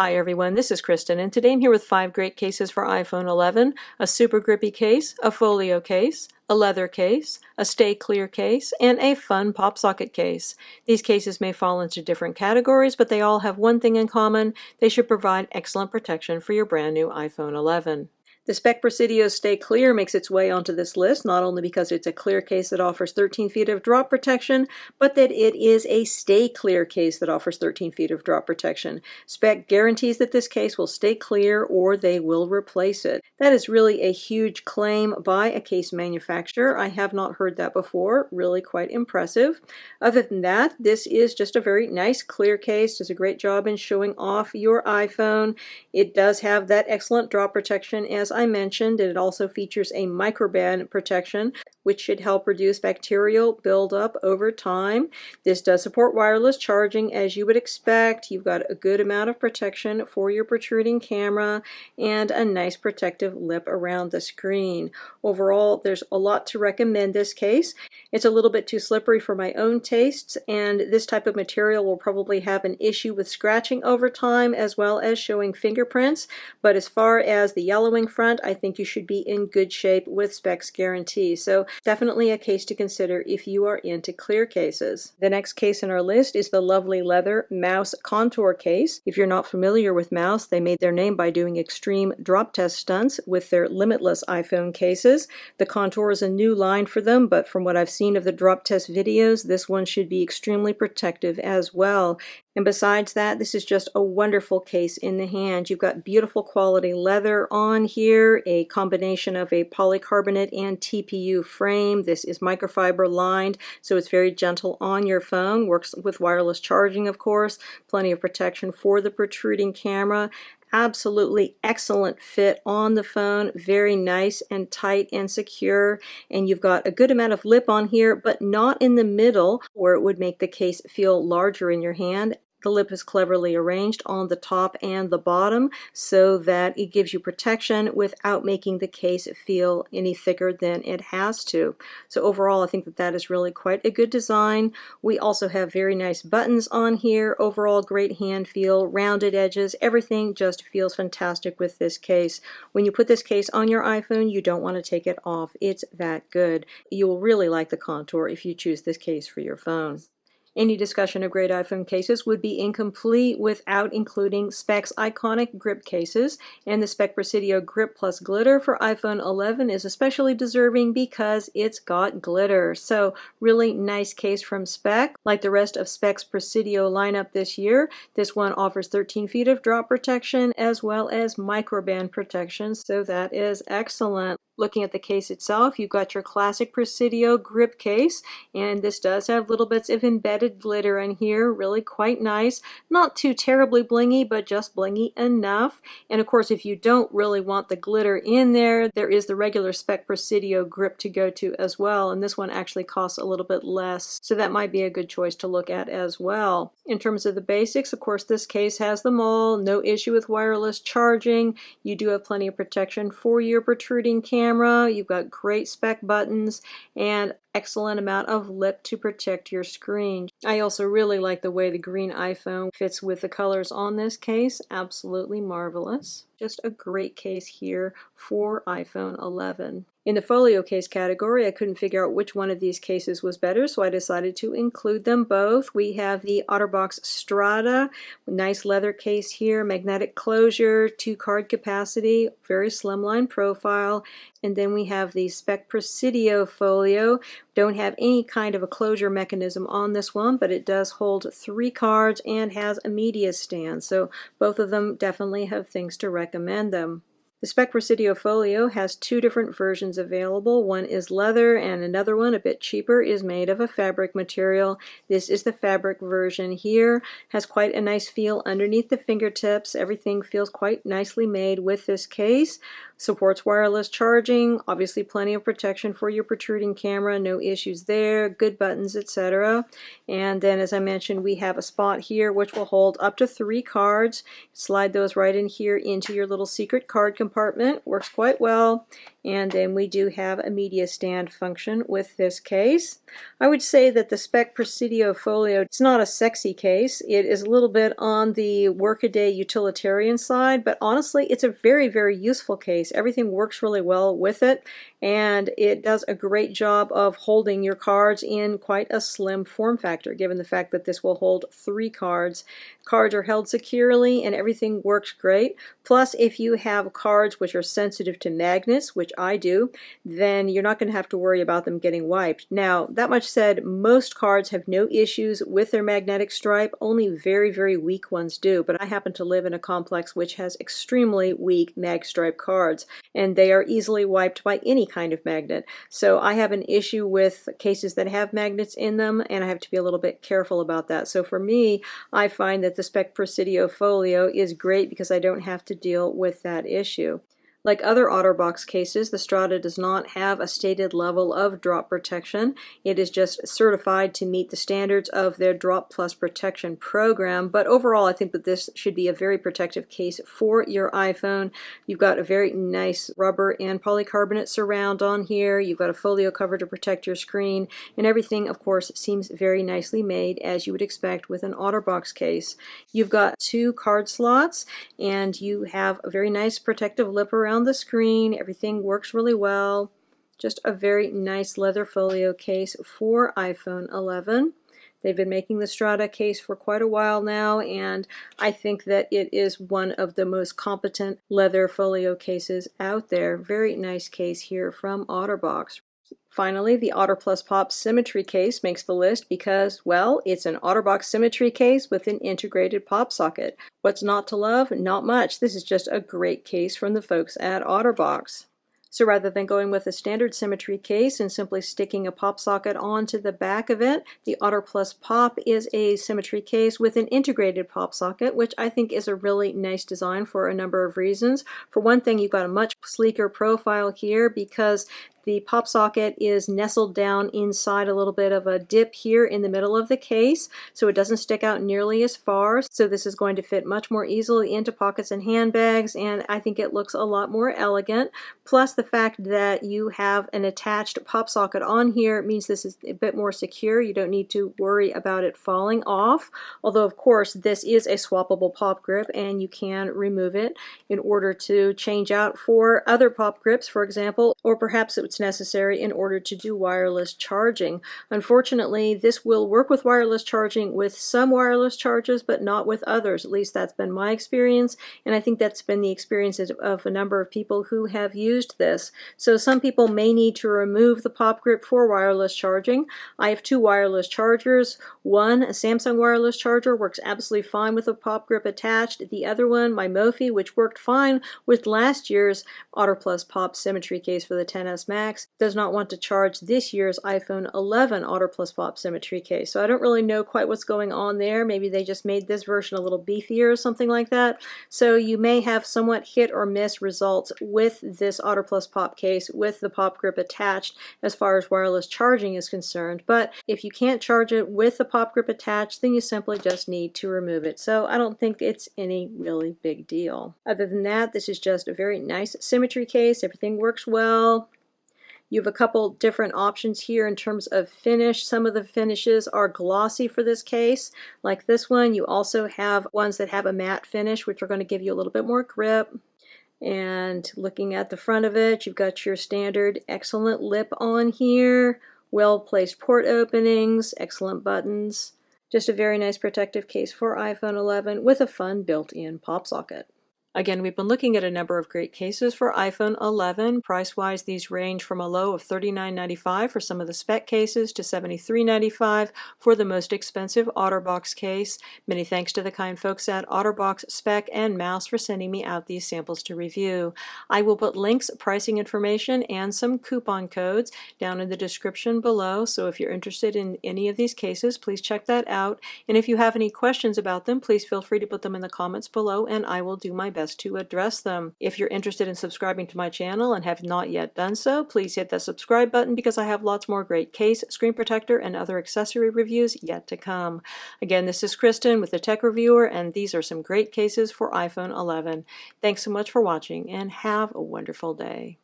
Hi everyone, this is Kristen, and today I'm here with 5 great cases for iPhone 11, a super grippy case, a folio case, a leather case, a stay clear case, and a fun PopSocket case. These cases may fall into different categories, but they all have one thing in common: they should provide excellent protection for your brand new iPhone 11. The Speck Presidio Stay Clear makes its way onto this list, not only because it's a clear case that offers 13 feet of drop protection, but that it is a stay clear case that offers 13 feet of drop protection. Speck guarantees that this case will stay clear or they will replace it. That is really a huge claim by a case manufacturer. I have not heard that before. Really quite impressive. Other than that, this is just a very nice clear case. Does a great job in showing off your iPhone. It does have that excellent drop protection, as I mentioned, and it also features a microban protection, which should help reduce bacterial buildup over time. This does support wireless charging, as you would expect. You've got a good amount of protection for your protruding camera and a nice protective lip around the screen. Overall, there's a lot to recommend this case. It's a little bit too slippery for my own tastes, and this type of material will probably have an issue with scratching over time as well as showing fingerprints. But as far as the yellowing front, I think you should be in good shape with Speck's guarantee. So definitely a case to consider if you are into clear cases. The next case in our list is the lovely leather Mous contour case. If you're not familiar with Mous, they made their name by doing extreme drop test stunts with their limitless iPhone cases. The contour is a new line for them, but from what I've seen of the drop test videos, this one should be extremely protective as well. And besides that, this is just a wonderful case in the hand. You've got beautiful quality leather on here, a combination of a polycarbonate and TPU frame. This is microfiber lined, so it's very gentle on your phone. Works with wireless charging, of course. Plenty of protection for the protruding camera. Absolutely excellent fit on the phone, very nice and tight and secure, and you've got a good amount of lip on here, but not in the middle where it would make the case feel larger in your hand. The lip is cleverly arranged on the top and the bottom so that it gives you protection without making the case feel any thicker than it has to. So overall, I think that that is really quite a good design. We also have very nice buttons on here. Overall, great hand feel, rounded edges, everything just feels fantastic with this case. When you put this case on your iPhone, you don't want to take it off. It's that good. You will really like the contour if you choose this case for your phone. Any discussion of great iPhone cases would be incomplete without including Speck's iconic grip cases, and the Speck Presidio Grip+Glitter for iPhone 11 is especially deserving because it's got glitter. So really nice case from Speck. Like the rest of Speck's Presidio lineup this year, this one offers 13 feet of drop protection as well as microban protection, so that is excellent. Looking at the case itself, you've got your classic Presidio grip case, and this does have little bits of embedded glitter in here, really quite nice. Not too terribly blingy, but just blingy enough. And of course, if you don't really want the glitter in there, there is the regular Speck Presidio grip to go to as well, and this one actually costs a little bit less, so that might be a good choice to look at as well. In terms of the basics, of course, this case has them all. No issue with wireless charging. You do have plenty of protection for your protruding camera. You've got great Speck buttons and excellent amount of lip to protect your screen. I also really like the way the green iPhone fits with the colors on this case. Absolutely marvelous. Just a great case here for iPhone 11. In the folio case category, I couldn't figure out which one of these cases was better, so I decided to include them both. We have the OtterBox Strada, nice leather case here, magnetic closure, 2-card capacity, very slimline profile. And then we have the Speck Presidio Folio. Don't have any kind of a closure mechanism on this one, but it does hold 3 cards and has a media stand. So both of them definitely have things to recommend them. The Speck Presidio Folio has 2 different versions available. One is leather and another one, a bit cheaper, is made of a fabric material. This is the fabric version here. Has quite a nice feel underneath the fingertips. Everything feels quite nicely made with this case. Supports wireless charging, obviously plenty of protection for your protruding camera, no issues there, good buttons, etc. And then as I mentioned, we have a spot here which will hold up to 3 cards. Slide those right in here into your little secret card compartment. Works quite well. And then we do have a media stand function with this case. I would say that the Speck Presidio Folio, it's not a sexy case. It is a little bit on the workaday utilitarian side, but honestly it's a very, very useful case. Everything works really well with it, and it does a great job of holding your cards in quite a slim form factor, given the fact that this will hold 3 cards. Cards are held securely and everything works great. Plus, if you have cards which are sensitive to magnets, which I do, then you're not going to have to worry about them getting wiped. Now, that much said, most cards have no issues with their magnetic stripe. Only very, very weak ones do, but I happen to live in a complex which has extremely weak mag stripe cards, and they are easily wiped by any kind of magnet. So I have an issue with cases that have magnets in them, and I have to be a little bit careful about that. So for me, I find that the Speck Presidio Folio is great because I don't have to deal with that issue. Like other OtterBox cases, the Strada does not have a stated level of drop protection. It is just certified to meet the standards of their Drop Plus protection program, but overall I think that this should be a very protective case for your iPhone. You've got a very nice rubber and polycarbonate surround on here. You've got a folio cover to protect your screen, and everything of course seems very nicely made, as you would expect with an OtterBox case. You've got 2 card slots, and you have a very nice protective lip around the screen. Everything works really well. Just a very nice leather folio case for iPhone 11. They've been making the Strada case for quite a while now, and I think that it is one of the most competent leather folio cases out there. Very nice case here from OtterBox. Finally, the otter+pop symmetry case makes the list because, well, it's an OtterBox symmetry case with an integrated pop socket. What's not to love? Not much. This is just a great case from the folks at OtterBox. So rather than going with a standard symmetry case and simply sticking a pop socket onto the back of it, the otter+pop is a symmetry case with an integrated pop socket, which I think is a really nice design for a number of reasons. For one thing, you've got a much sleeker profile here because the pop socket is nestled down inside a little bit of a dip here in the middle of the case, so it doesn't stick out nearly as far. So this is going to fit much more easily into pockets and handbags, and I think it looks a lot more elegant. Plus the fact that you have an attached pop socket on here means this is a bit more secure. You don't need to worry about it falling off, although of course this is a swappable pop grip and you can remove it in order to change out for other pop grips, for example, or perhaps it's necessary in order to do wireless charging. Unfortunately, this will work with wireless charging with some wireless chargers, but not with others. At least that's been my experience, and I think that's been the experiences of a number of people who have used this. So some people may need to remove the pop grip for wireless charging. I have 2 wireless chargers. One, a Samsung wireless charger, works absolutely fine with a pop grip attached. The other one, my Mophie, which worked fine with last year's otter+pop symmetry case for the XS Max, does not want to charge this year's iPhone 11 otter+pop symmetry case. So I don't really know quite what's going on there. Maybe they just made this version a little beefier or something like that. So you may have somewhat hit or miss results with this otter+pop case with the pop grip attached as far as wireless charging is concerned. But if you can't charge it with the pop grip attached, then you simply just need to remove it. So I don't think it's any really big deal. Other than that, this is just a very nice symmetry case. Everything works well. You have a couple different options here in terms of finish. Some of the finishes are glossy for this case, like this one. You also have ones that have a matte finish, which are going to give you a little bit more grip. And looking at the front of it, you've got your standard excellent lip on here, well-placed port openings, excellent buttons. Just a very nice protective case for iPhone 11 with a fun built-in pop socket. Again, we've been looking at a number of great cases for iPhone 11. Price-wise, these range from a low of $39.95 for some of the Speck cases to $73.95 for the most expensive OtterBox case. Many thanks to the kind folks at OtterBox, Speck, and Mous for sending me out these samples to review. I will put links, pricing information, and some coupon codes down in the description below, so if you're interested in any of these cases, please check that out. And if you have any questions about them, please feel free to put them in the comments below, and I will do my best best to address them. If you're interested in subscribing to my channel and have not yet done so, please hit that subscribe button because I have lots more great case, screen protector, and other accessory reviews yet to come. Again, this is Kristen with the Tech Reviewer, and these are some great cases for iPhone 11. Thanks so much for watching, and have a wonderful day.